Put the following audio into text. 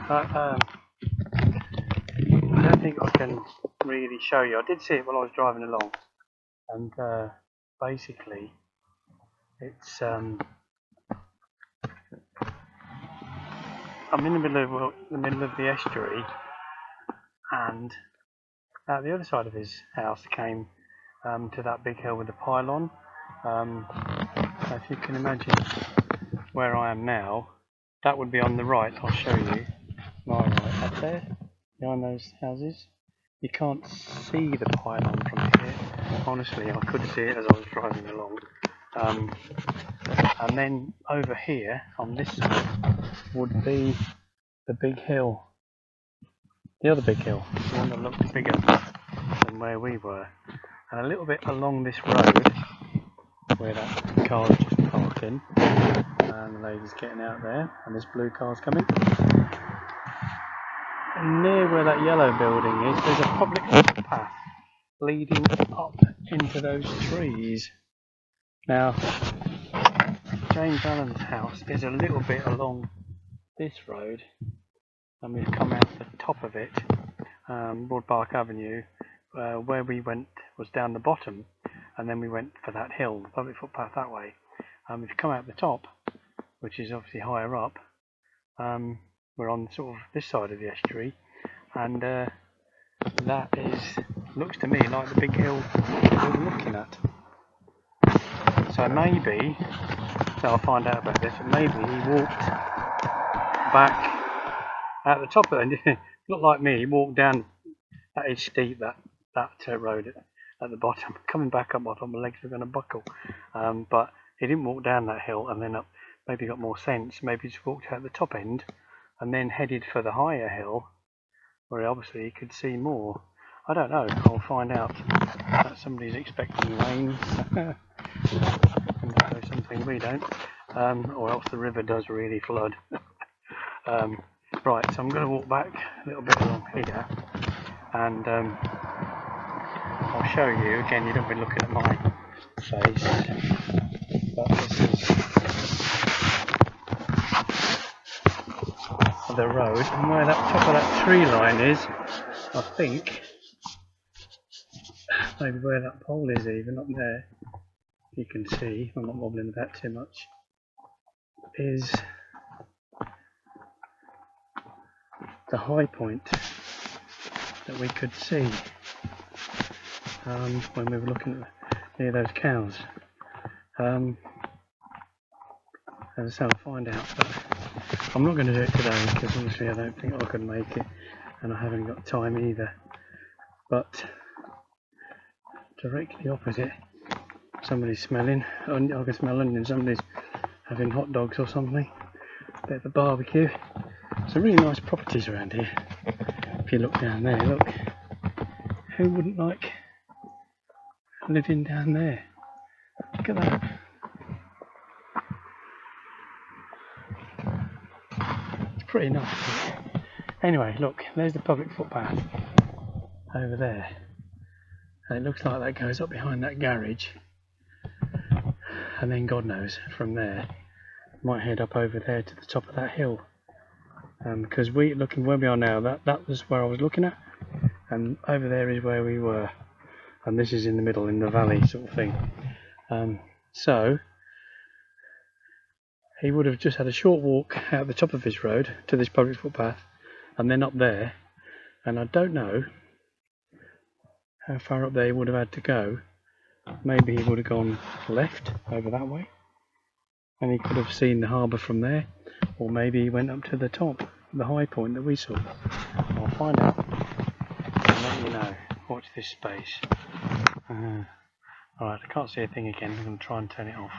But I don't think I can really show you. I did see it while I was driving along, and basically it's I'm in the middle of the estuary, and at the other side of his house came to that big hill with the pylon. If you can imagine where I am now, that would be on the right. I'll show you. My right, up there, behind those houses. You can't see the pylon from here. Honestly, I could see it as I was driving along. And then over here, on this side, would be the big hill. The other big hill, the one that looked bigger than where we were. And a little bit along this road, where that car is just parking, and the lady's getting out there, and this blue car's coming. And near where that yellow building is, there's a public footpath leading up into those trees. Now, James Allen's house is a little bit along this road, and we've come out the top of it, Broad Park Avenue. Where we went was down the bottom, and then we went for that hill, the public footpath that way. We've come out the top, which is obviously higher up. We're on sort of this side of the estuary, and that looks to me like the big hill we were looking at. So maybe, I'll find out about this, maybe he walked back at the top of it. It looked like me, he walked down. That is steep, that road at the bottom. Coming back up, I thought my legs were going to buckle. But he didn't walk down that hill and then up. Maybe he got more sense. Maybe he just walked out the top end and then headed for the higher hill, where obviously he could see more. I don't know. I'll find out. That somebody's expecting rain. Something we don't. Or else the river does really flood. Right, so I'm going to walk back a little bit along here, and I'll show you. Again, you don't be looking at my face, but this is the road, and where that top of that tree line is, I think, maybe where that pole is even, up there, you can see, I'm not wobbling about too much, is the high point that we could see when we were looking near those cows. As I say, I'll find out, but I'm not going to do it today because honestly I don't think I could make it, and I haven't got time either. But directly opposite, somebody's smelling, I can smell onions, somebody's having hot dogs or something, a bit of a barbecue. Some really nice properties around here. If you look down there, look, who wouldn't like living down there? Look at that. It's pretty nice. Anyway, look, there's the public footpath over there. And it looks like that goes up behind that garage. And then God knows, from there, might head up over there to the top of that hill. Because looking where we are now, that was where I was looking at. And over there is where we were. And this is in the middle, in the valley sort of thing. So he would have just had a short walk out the top of his road to this public footpath, and then up there. And I don't know how far up there he would have had to go. Maybe he would have gone left over that way, and he could have seen the harbour from there, or maybe he went up to the top, the high point that we saw. I'll find out and let you know. Watch this space. Alright, I can't see a thing again. I'm going to try and turn it off.